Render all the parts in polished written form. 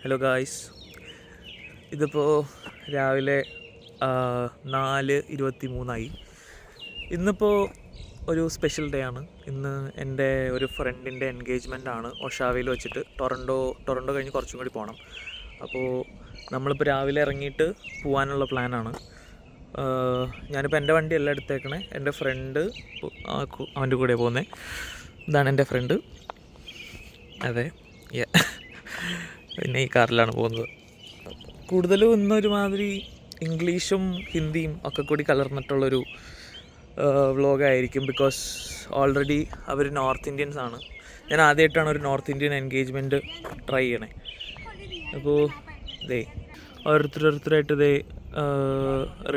Hello guys, ഇതിപ്പോൾ രാവിലെ 4:23 ഇന്നിപ്പോൾ ഒരു സ്പെഷ്യൽ ഡേ ആണ്. ഇന്ന് എൻ്റെ ഒരു ഫ്രണ്ടിൻ്റെ എൻഗേജ്മെൻ്റ് ആണ് ഒഷാവയിൽ വെച്ചിട്ട്. ടൊറൻറ്റോ കഴിഞ്ഞ് കുറച്ചും കൂടി പോകണം. അപ്പോൾ നമ്മളിപ്പോൾ രാവിലെ ഇറങ്ങിയിട്ട് പോകാനുള്ള പ്ലാനാണ്. ഞാനിപ്പോൾ എൻ്റെ വണ്ടിയല്ല എടുത്തേക്കണേ, എൻ്റെ ഫ്രണ്ട് അവൻ്റെ കൂടെ പോകുന്നത്. ഇതാണ് എൻ്റെ ഫ്രണ്ട്. അതെ, പിന്നെ ഈ കാറിലാണ് പോകുന്നത്. കൂടുതലും ഇന്നൊരുമാതിരി ഇംഗ്ലീഷും ഹിന്ദിയും ഒക്കെ കൂടി കലർന്നിട്ടുള്ളൊരു വ്ളോഗായിരിക്കും. ബിക്കോസ് ഓൾറെഡി അവർ നോർത്ത് ഇന്ത്യൻസ് ആണ്. ഞാൻ ആദ്യമായിട്ടാണ് ഒരു നോർത്ത് ഇന്ത്യൻ എൻഗേജ്മെൻറ്റ് ട്രൈ ചെയ്യണേ. അപ്പോൾ ഓരോരുത്തരായിട്ട്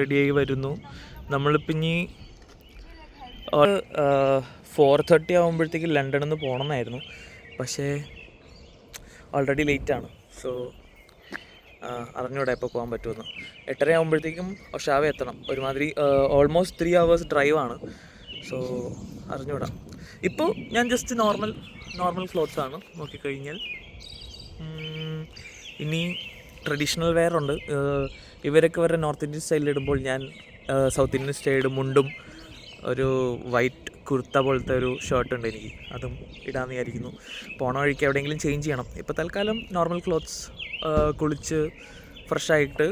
റെഡിയായി വരുന്നു. നമ്മളിപ്പോൾ ഇനി 4:30 ആകുമ്പോഴത്തേക്ക് ലണ്ടനിൽ നിന്ന് പോകണമെന്നായിരുന്നു. പക്ഷേ ഓൾറെഡി ലേറ്റാണ്. സോ അറിഞ്ഞൂടെ എപ്പോൾ പോകാൻ പറ്റുമെന്ന്. 8:30 ആകുമ്പോഴത്തേക്കും ഒഷാവ എത്തണം. ഒരുമാതിരി ഓൾമോസ്റ്റ് 3 hours ഡ്രൈവാണ്. സോ അറിഞ്ഞൂടാ. ഇപ്പോൾ ഞാൻ ജസ്റ്റ് നോർമൽ ക്ലോത്ത്സാണ് നോക്കിക്കഴിഞ്ഞാൽ. ഇനി ട്രഡീഷണൽ വെയർ ഉണ്ട്. ഇവരൊക്കെ ഇവരുടെ നോർത്ത് ഇന്ത്യൻ സ്റ്റൈലിലിടുമ്പോൾ ഞാൻ സൗത്ത് ഇന്ത്യൻ സ്റ്റൈൽ മുണ്ടും ഒരു വൈറ്റ് കുർത്ത പോലത്തെ ഒരു ഷർട്ട് ഉണ്ട് എനിക്ക്, അതും ഇടാമെന്ന് വിചാരിക്കുന്നു. പോണ വഴിക്ക് എവിടെയെങ്കിലും ചേഞ്ച് ചെയ്യണം. ഇപ്പോൾ തൽക്കാലം നോർമൽ ക്ലോത്ത്സ്, കുളിച്ച് ഫ്രഷായിട്ട്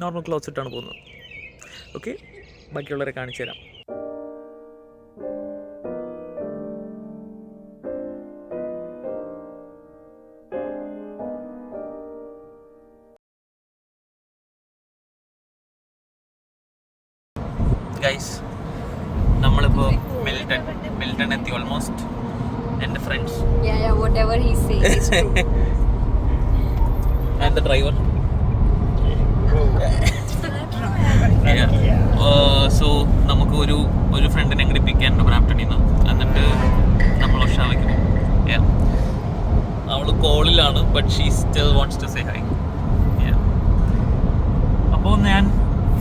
നോർമൽ ക്ലോത്ത്സ് ഇട്ടാണ് പോകുന്നത്. ഓക്കെ, ബാക്കിയുള്ളവരെ കാണിച്ചു തരാം. ഗൈസ്, നമ്മളിപ്പോൾ മിൽട്ടൺ എത്തി ഓൾമോസ്റ്റ്. എൻ്റെ friends whatever he says and the driver. So നമുക്ക് ഒരു ഫ്രണ്ടിനെ അങ്ങോട്ട് പിക്ക് ചെയ്യാനുണ്ട് ബ്രാംപ്ടണിൽ നിന്ന്. എന്നിട്ട് നമ്മൾ ഒഷാവയ്ക്ക് പോകും. അവൾ കോളിലാണ്, but she still wants to say hi. അപ്പോൾ ഞാൻ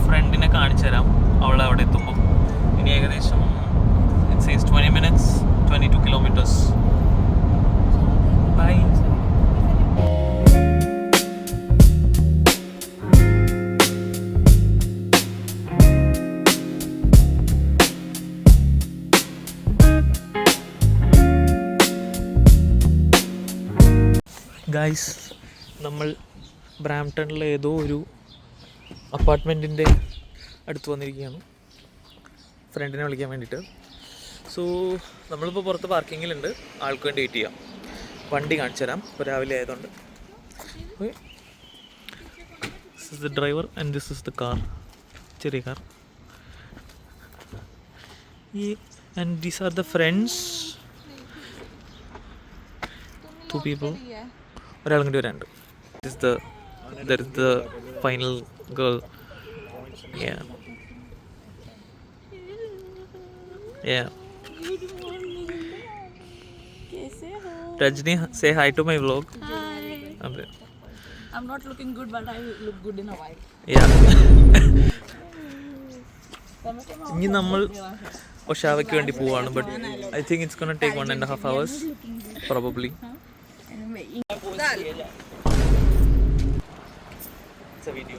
ഫ്രണ്ടിനെ കാണിച്ചു തരാം അവൾ അവിടെ എത്തുമ്പോൾ. ഇനി ഏകദേശം it says 20 minutes, 22 kilometers. Bye. Guys, നമ്മൾ ബ്രാംപ്ടണിലെ ഏതോ ഒരു അപ്പാർട്ട്മെൻറ്റിൻ്റെ അടുത്ത് വന്നിരിക്കുകയാണ് ഫ്രണ്ടിനെ വിളിക്കാൻ വേണ്ടിയിട്ട്. സോ നമ്മളിപ്പോൾ പുറത്ത് പാർക്കിങ്ങിലുണ്ട്, ആൾക്ക് വേണ്ടി വെയിറ്റ് ചെയ്യാം. വണ്ടി കാണിച്ചു തരാം, ഇപ്പോൾ രാവിലെ ആയതുകൊണ്ട്. This is the driver and this is the car, ചെറിയ car. And these are the friends, 2 people. ഒരാളും കൂടി വരാനുണ്ട്. That is the final girl. Yeah. Rajni, say hi to my vlog. Hi. I'm not looking good, but I look good in a while. Yeah. ഇനി നമ്മൾ ഒഷാവയ്ക്ക് വേണ്ടി പോവാണ്. But I think it's gonna take 1.5 hours probably. It's a video.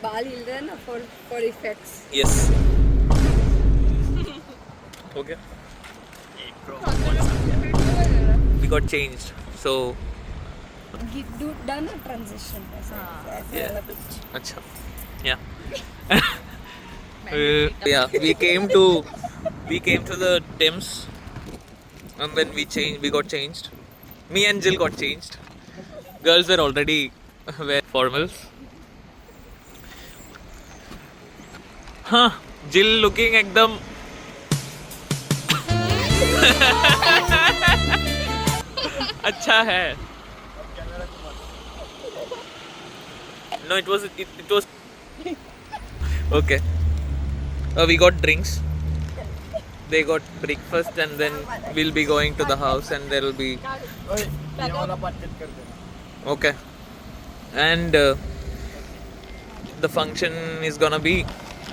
Bali Hilden for effects. Yes. Okay. We got changed. So Done a transition. yeah. Acha. Yeah. Yeah. We came to the Thames, and then we got changed. Me and Jill got changed. Girls were already wearing formals. Huh? Jill looking ekdam अच्छा है. No, it was okay. We got drinks. They got breakfast, and then we'll be going to the house, and there will be okay. And the function is gonna be,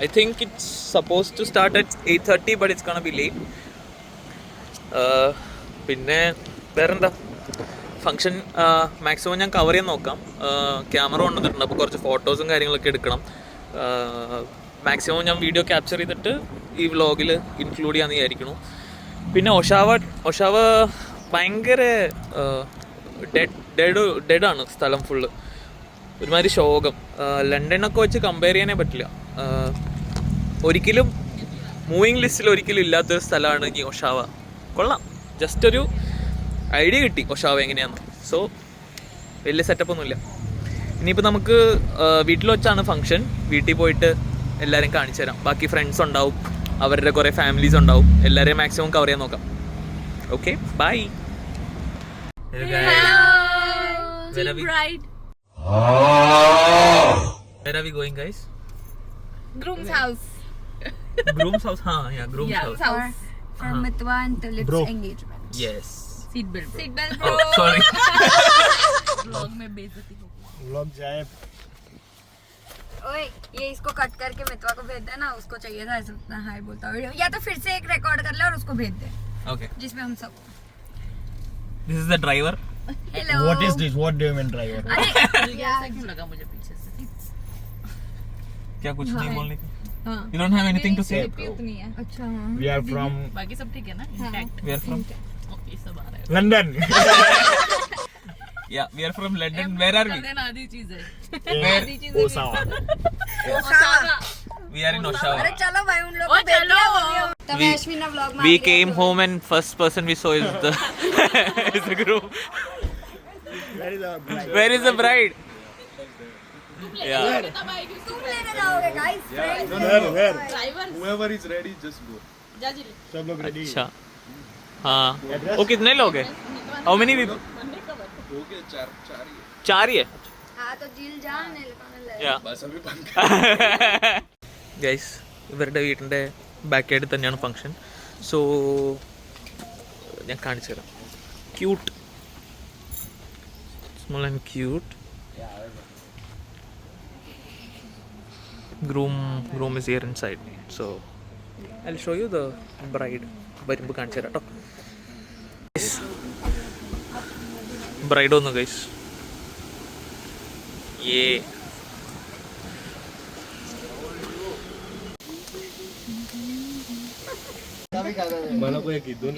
I think it's supposed to start at 8:30, but it's gonna be late. പിന്നെ വേറെന്താ, function maximum ഞാൻ cover ചെയ്യാൻ നോക്കാം. Camera കൊണ്ടുവന്നിട്ടുണ്ട്, അപ്പോൾ കുറച്ച് ഫോട്ടോസും കാര്യങ്ങളൊക്കെ എടുക്കണം. മാക്സിമം ഞാൻ വീഡിയോ ക്യാപ്ചർ ചെയ്തിട്ട് ഈ വ്ളോഗിൽ ഇൻക്ലൂഡ് ചെയ്യാമെന്ന് വിചാരിക്കുന്നു. പിന്നെ ഒഷാവ ഭയങ്കര ഡെഡാണ് സ്ഥലം ഫുള്ള്. ഒരുമാതിരി ശോകം. ലണ്ടനൊക്കെ വെച്ച് കമ്പയർ ചെയ്യാനേ പറ്റില്ല. ഒരിക്കലും മൂവിങ് ലിസ്റ്റിൽ ഒരിക്കലും ഇല്ലാത്തൊരു സ്ഥലമാണ് ഈ ഒഷാവ. കൊള്ളാം, ജസ്റ്റ് ഒരു ഐഡിയ കിട്ടി ഒഷാവ എങ്ങനെയാണെന്ന്. സോ വലിയ സെറ്റപ്പൊന്നുമില്ല. ഇനിയിപ്പോൾ നമുക്ക് വീട്ടിൽ വെച്ചാണ് ഫംഗ്ഷൻ. വീട്ടിൽ പോയിട്ട് എല്ലാവരും കാണിച്ചു തരാം. ബാക്കി ഫ്രണ്ട്സ് ഉണ്ടാവും, അവരുടെ കുറേ ഫാമിലീസ് ഉണ്ടാവും. എല്ലാവരെയും മാക്സിമം കവർ ചെയ്യാൻ നോക്കാം. Okay, bye. Team bride. Where are we going, guys? Groom's house. Groom's house. Yeah, groom's house. House. From Mitwa until its engagement. Yes. Seat belt. Seat belt. Oh, sorry. Vlog में बेइज्जती हो. Vlog जाए ओए ये इसको cut करके मितवा को भेज देना. उसको चाहिए था ऐसा इतना हाई बोलता वीडियो, या तो फिर से एक रिकॉर्ड कर ले और उसको भेज दे Okay. जिसमें हम सब This is the driver. Hello. What is this what do you mean driver अरे ऐसा क्यों लगा मुझे पीछे से? क्या कुछ नहीं बोलने का? हाँ. You don't have anything to say? उतनी है. अच्छा वी आर फ्रॉम बाकी सब ठीक है ना? Intact. We are from. Okay, सब आ रहा है. London Yeah, we are from London. Where are we? London आधी चीज है. Osawa Osawa. We are in Oshawa. अरे चलो भाई उन लोग ओ चलो. तब We- अश्विना व्लॉग में We came home and first person we saw is the is the groom. Where is our bride Where is the bride? Yeah. तुम लेने जाओगे guys friends. Where driver Whoever is ready, just go. जाजी ले. सब लोग ready अच्छा. हाँ. वो कितने लोग हैं? How many people? Okay, चार ही है. चार ही है. हां तो जिल जान ने लगाने ले. Yeah. बस अभी बंद ഗൈസ്, ഇവരുടെ വീട്ടിൻ്റെ ബാക്ക് സൈഡിൽ തന്നെയാണ് ഫംഗ്ഷൻ. സോ ഞാൻ കാണിച്ചു തരാം. Cute, small and cute. Groom is here inside. So I will show you the bride. വരുമ്പോൾ കാണിച്ചു തരാം കേട്ടോ. ബ്രൈഡ് വന്നു ഗൈസ്. ഏ मला को एक दोन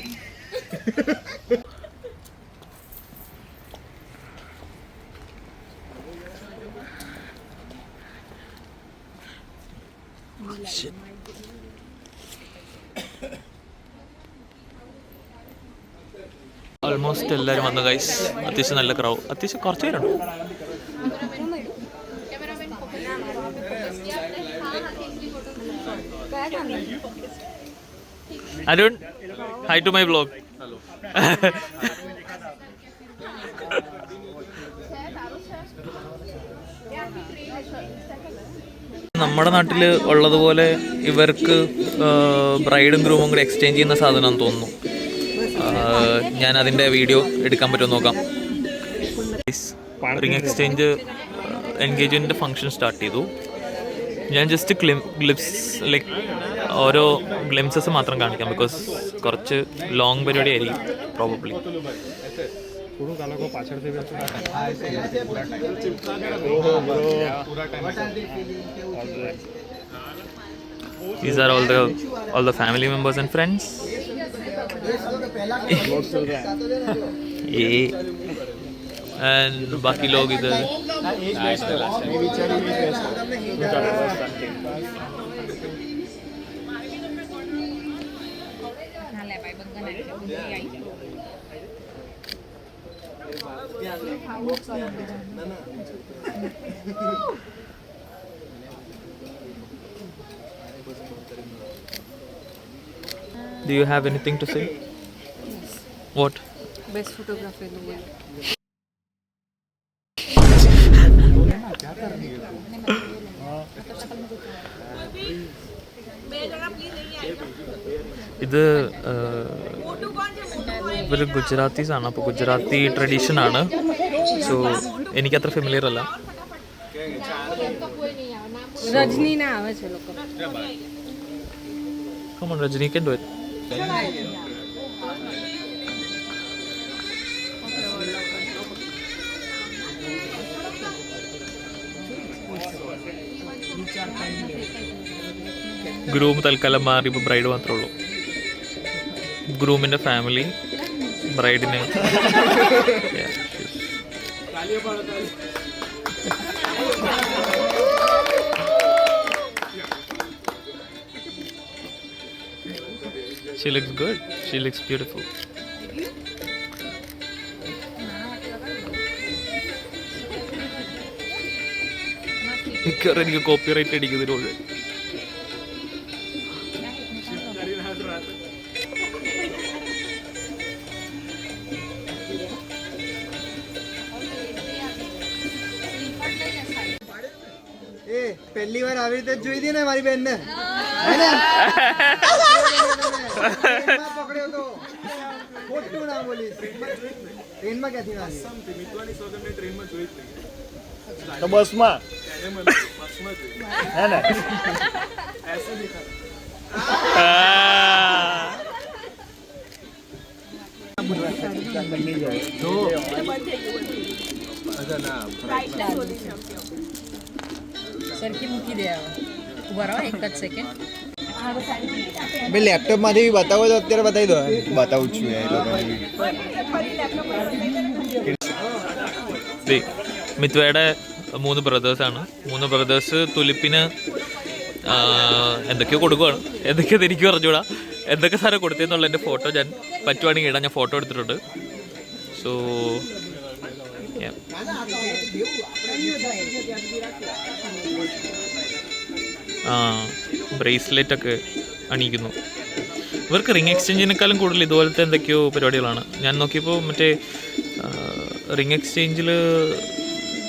ഓൾമോസ്റ്റ് എല്ലാവരും വന്നു ഗൈസ്. അത്യാവശ്യം നല്ല ക്രൗഡ്. അത്യാവശ്യം കുറച്ച് പേരുണ്ട്. Arun, hi to my vlog. Hello. നമ്മുടെ നാട്ടിൽ ഉള്ളതുപോലെ ഇവർക്ക് ബ്രൈഡും ഗ്രൂമും കൂടി എക്സ്ചേഞ്ച് ചെയ്യുന്ന സാധനമാണെന്ന് തോന്നുന്നു. ഞാൻ അതിൻ്റെ വീഡിയോ എടുക്കാൻ പറ്റുമോ നോക്കാം. Ring exchange engagement function start ചെയ്തു. ഞാൻ ജസ്റ്റ് ഗ്ലിപ്സ് ലൈക്ക് ഓരോ ഗ്ലിംസസ് മാത്രം കാണിക്കാം. ബിക്കോസ് കുറച്ച് ലോങ് പരിപാടി ആയിരിക്കും പ്രോബബ്ലി. થોડું કાલકો પાછળથી બેસો These are all the family members and friends. ये and बाकी लोग इधर. Do you have anything to say? What? Best photography in the world. ഇത് ഇവർ ഗുജറാത്തീസാണ്. അപ്പോൾ ഗുജറാത്തി ട്രഡീഷനാണ്. സോ എനിക്കത്ര ഫെമിലിയർ അല്ല. रजनी ना आवे छे लोग. Come on, Rajini, can do it. Groom തൽക്കാലം മാറി ഇപ്പോൾ ബ്രൈഡ് മാത്രമേ ഉള്ളൂ. ഗ്രൂമിൻ്റെ ഫാമിലി ബ്രൈഡിന് She looks good. She looks beautiful. എനിക്ക് കോപ്പിറൈറ്റ് അടിക്കുന്നതിനോട് पहली बार આવી રીતે જોઈ દી ને મારી બેન ને પકડ્યો તો ખોટું ના બોલીશ ટ્રેનમાં ક્યાંથી વાગી મિતવાની સોગંદને ટ્રેનમાં જોઈ જ નહીં. तो बस में એને મને બસમાં જોઈ. है ना ऐसे दिखा. अच्छा ना સરખી મૂકી દે હવે. ઉભા રહો એક જ સેકન્ડ. બે લેપટોપ માંથી બી બતાવો તો અત્યારે બતાવી દો બતાવું છું એ લોકો മിത്വയുടെ 3 ബ്രദേഴ്സാണ്. 3 ബ്രദേഴ്സ് തുലിപ്പിന് എന്തൊക്കെയോ കൊടുക്കുകയാണ്. എന്തൊക്കെയോ എനിക്ക് പറഞ്ഞുകൂടാ. എന്തൊക്കെ സാധനം കൊടുത്തതെന്നുള്ള എൻ്റെ ഫോട്ടോ ഞാൻ പറ്റുവാണെങ്കിൽ ഇടാൻ. ഞാൻ ഫോട്ടോ എടുത്തിട്ടുണ്ട്. സോ ബ്രേസ്ലെറ്റൊക്കെ അണിയിക്കുന്നു. ഇവർക്ക് റിംഗ് എക്സ്ചേഞ്ചിനേക്കാളും കൂടുതൽ ഇതുപോലത്തെ എന്തൊക്കെയോ പരിപാടികളാണ്. ഞാൻ നോക്കിയപ്പോൾ മറ്റേ റിംഗ് എക്സ്ചേഞ്ചിൽ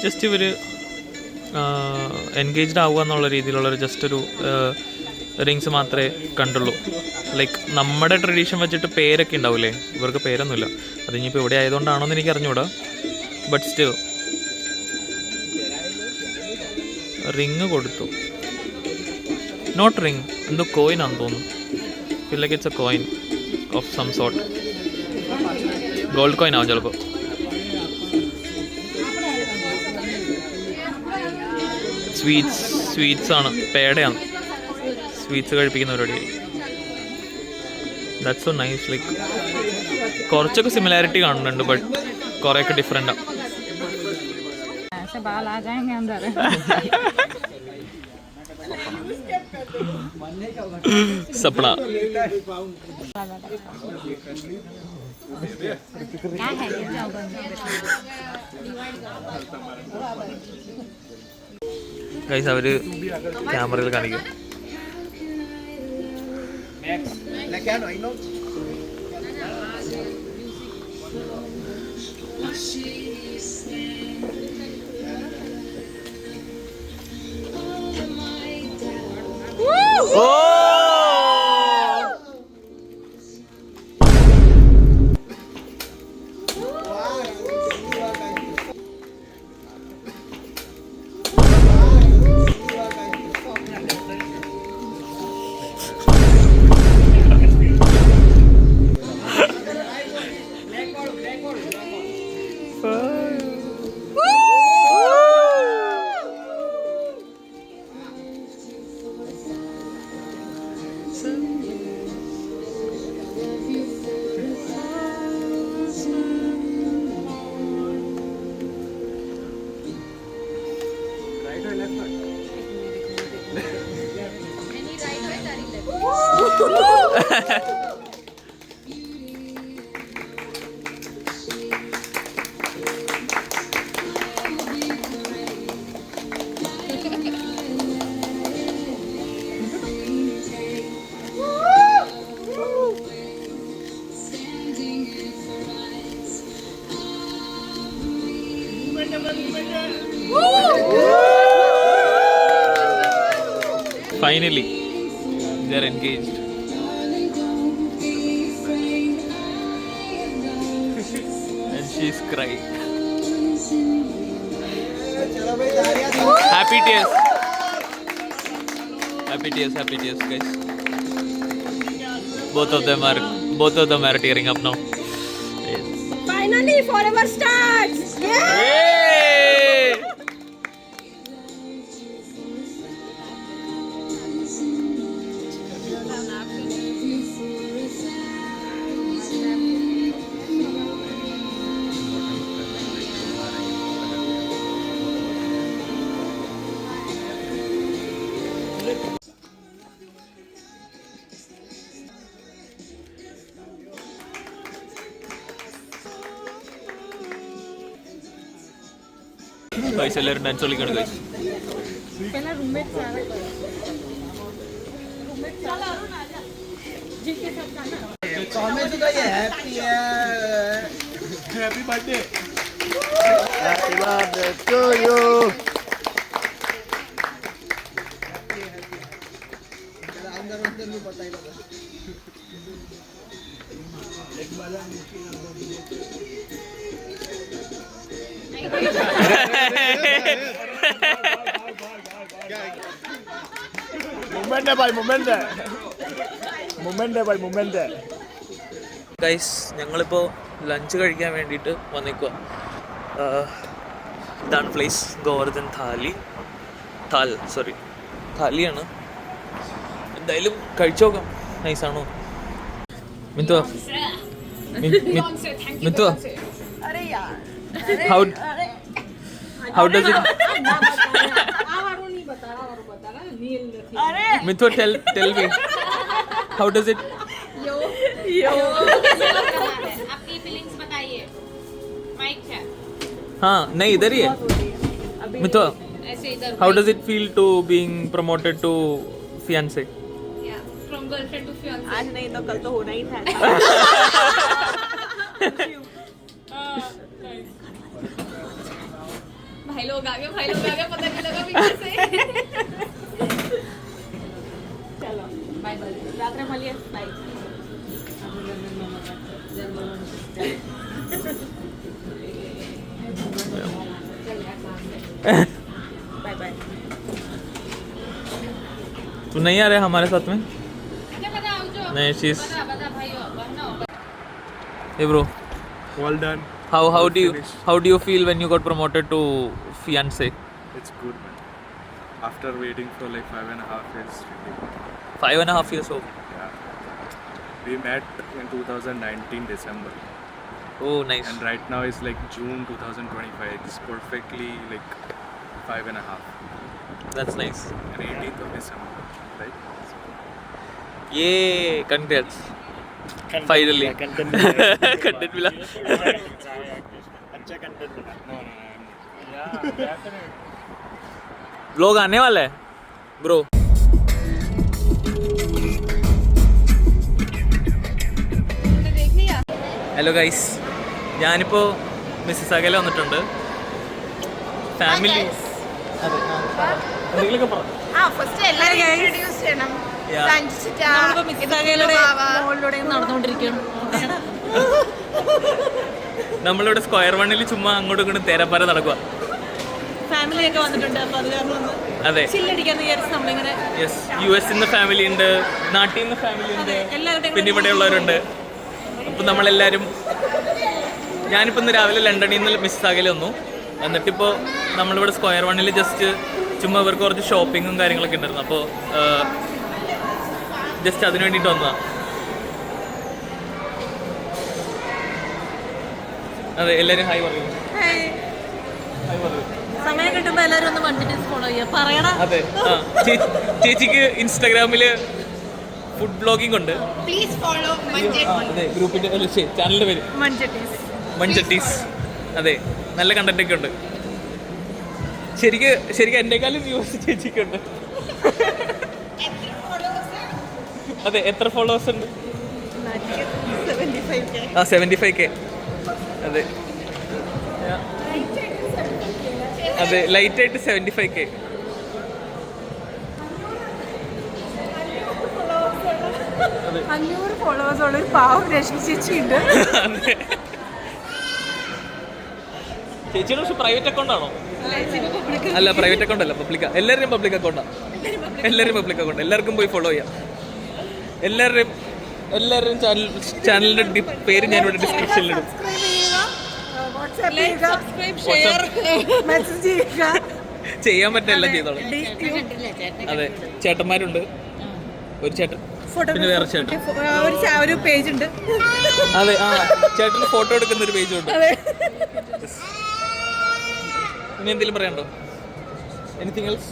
ജസ്റ്റ് ഇവർ എൻഗേജ്ഡ് ആവുക എന്നുള്ള രീതിയിലുള്ളൊരു ജസ്റ്റ് ഒരു റിങ്സ് മാത്രമേ കണ്ടുള്ളൂ. ലൈക്ക് നമ്മുടെ ട്രഡീഷൻ വെച്ചിട്ട് പേരൊക്കെ ഉണ്ടാവില്ലേ, ഇവർക്ക് പേരൊന്നുമില്ല. അത് ഇനിയിപ്പോൾ ഇവിടെ ആയതുകൊണ്ടാണോ എന്ന് എനിക്ക് അറിഞ്ഞുകൂടാ. ബട്ട് സ്റ്റിൽ റിങ് കൊടുത്തു. നോട്ട് റിങ്, എന്തോ കോയിൻ ആണെന്ന് തോന്നുന്നു. Feel like it's a coin of some sort. Gold coin ആവും ചിലപ്പോൾ. സ്വീറ്റ്സ് ആണ്, പേടയാണ്. സ്വീറ്റ്സ് കഴിപ്പിക്കുന്ന പരിപാടി. That's so nice. ലൈക്ക് കുറച്ചൊക്കെ സിമിലാരിറ്റി കാണുന്നുണ്ട്, ബട്ട് കുറേയൊക്കെ ഡിഫറെൻ്റാണ്. बाल आ जाएंगे अंदर. सपना क्या है ये जाओ ഗൈസ്, അവർ ക്യാമറയിൽ കാണിക്കും. Finally, they are engaged. And she's crying. Happy tears. Happy tears, guys. Both of them are tearing up now. Finally, forever starts. Yay! Guys എല്ലാവരും ഡാൻസ് കളിക്കാണ് ഗൈസ്. पहला रूममेट से आ रहा है रूममेट चला जिसके साथ जाना happy birthday Happy birthday to you. Moment deh, moment deh. Guys ഞങ്ങളിപ്പോൾ ലഞ്ച് കഴിക്കാൻ വേണ്ടിയിട്ട് വന്നിക്കുക. ഇതാണ് പ്ലേസ്, ഗോവർദ്ധൻ താലിയാണ്. എന്തായാലും കഴിച്ചു നോക്കാം. നൈസാണോ മിന്തുവ? മിന്തുവ, how does it मिथुआ tell me how does it आपकी फीलिंग्स बताइए. माइक है हाँ नहीं इधर ही है मिथुआ. ऐसे इधर how does it feel to being promoted to fiance? From girlfriend to fiance. आज नहीं तो कल तो होना ही था. भाई लोग आ गए पता नहीं लगा पीछे से. चलो बाय बाय रात में मिलिए बाय. Bye bye. तू नहीं आ रहा हमारे साथ में? क्या पता आओ जो नहीं she's बता भाई बहना. hey bro, well done. how do you feel when you got promoted to fiance? It's good, man. After waiting for like 5.5 years, really good. 5.5 years old. Yeah. We met in 2019 December, Oh nice. and right now it's like June 2025. It's perfectly like 5.5, That's nice. and 18th of December, right? Yay, congrats. Finally. Content मिला. अच्छा content मिला. Vlog आने वाला है bro. Hello guys, ഞാനിപ്പോൾ മിസ്സിസാഗയിൽ വന്നിട്ടുണ്ട്. Family അതെ എന്തെങ്കിലുമൊക്കെ പറ. ഫസ്റ്റ് എല്ലാവരും ഇൻട്രൊഡ്യൂസ് ചെയ്യണം. Yeah. നടന്നുകൊണ്ടിരിക്കുകയാണ്. നമ്മളിവിടെ സ്ക്വയർ വണ്ണിൽ ചുമ്മാ അങ്ങോട്ടും ഇങ്ങോട്ടും തേരപ്പാര നടക്കുക. ഫാമിലി ഒക്കെ വന്നിട്ടുണ്ട്. അപ്പൊ അത് കാരണം ഒന്ന് അതെ ചില്ലടിക്കാന്ന് വിചാരിച്ച് നമ്മളിങ്ങനെ യെസ്, US നിന്ന് ഫാമിലി ഉണ്ട്, നാട്ടിൽ നിന്ന് ഫാമിലി ഉണ്ട്, എല്ലാവരുടെയും പിന്നെ ഇവിടെ ഉള്ളവരുണ്ട്. അപ്പം നമ്മളെല്ലാവരും, ഞാനിപ്പോൾ ഇന്ന് രാവിലെ ലണ്ടനിൽ നിന്ന് മിസ്സിസാഗയിൽ വന്നു. എന്നിട്ടിപ്പോൾ നമ്മളിവിടെ സ്ക്വയർ വണ്ണിൽ ജസ്റ്റ് ചുമ്മാ ഇവർക്ക് കുറച്ച് ഷോപ്പിങ്ങും കാര്യങ്ങളൊക്കെ ഉണ്ടായിരുന്നു. അപ്പോൾ ജസ്റ്റ് അതിന് വേണ്ടിയിട്ട് വന്നതാണ്. അതെ എല്ലാവരും ഹായ് പറയൂ. ഹായ് പറയൂ. സമയം കിട്ടുമ്പോ എല്ലാരും ഒന്ന് വണ്ടിട്ട് ഫോളോ ചെയ്യാ പറയണ. അതെ ആ ചേച്ചിക്ക് ഇൻസ്റ്റാഗ്രാമിൽ ഫുഡ് ബ്ലോഗിംഗ് ഉണ്ട്. പ്ലീസ് ഫോളോ അതെ ഗ്രൂപ്പിൻ്റെ ചാനലിൻ്റെ പേര് മൺചട്ടീസ്. അതെ നല്ല കണ്ടന്റ് ഒക്കെ ഉണ്ട്. ശരിക്കും എന്നെക്കാളും വ്യൂസ് ചേച്ചിക്കുണ്ട്. അതെ എത്ര ഫോളോവേഴ്സ് ഉണ്ട്? 75K. അതെ അതെ ലൈറ്റായിട്ട് 75K. അതെ 500 ഫോളോവേഴ്സ് ഉള്ള ഒരു പാവം രശ്മി ചേച്ചി ഉണ്ട്. ചേച്ചിയുടെ പക്ഷെ പ്രൈവറ്റ് അക്കൗണ്ട് ആണോ? അല്ല പ്രൈവറ്റ് അക്കൗണ്ട് അല്ല, പബ്ലിക്കാ. എല്ലാവരുടെയും പബ്ലിക് അക്കൗണ്ടാണ്. എല്ലാവർക്കും പോയി ഫോളോ ചെയ്യാം. എല്ലാവരുടെയും ചാനലിൻ്റെ പേര് ഞാനിവിടെ ഡിസ്ക്രിപ്ഷനിലിടും. ചെയ്യാൻ പറ്റില്ല ചെയ്തോളാം. അതെ ചേട്ടന്മാരുണ്ട്, ഒരു ചേട്ടൻ പിന്നെ വേറെ ചേട്ടൻ. ഒരു പേജ് ഉണ്ട്. അതെ ആ ചേട്ടന് ഫോട്ടോ എടുക്കുന്ന ഒരു പേജും ഉണ്ട്. ഇനി എന്തെങ്കിലും പറയാനുണ്ടോ? Anything else?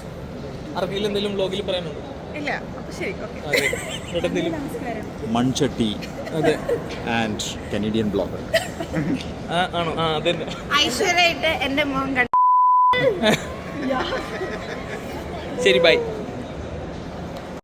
ആർക്കെങ്കിലും എന്തെങ്കിലും വ്ലോഗിൽ പറയാനുണ്ടോ? ഇല്ല. അപ്പൊ ശരി, ഓക്കേ. അതെ ഇവിടെ എന്തെങ്കിലും മൺചട്ടി അതെ ആൻഡ് കനേഡിയൻ ബ്ലോഗർ. ആണോ? ആ അതന്നെ. ഐശ്വര്യമായിട്ട് എന്റെ മോൻ ശരി ബൈ.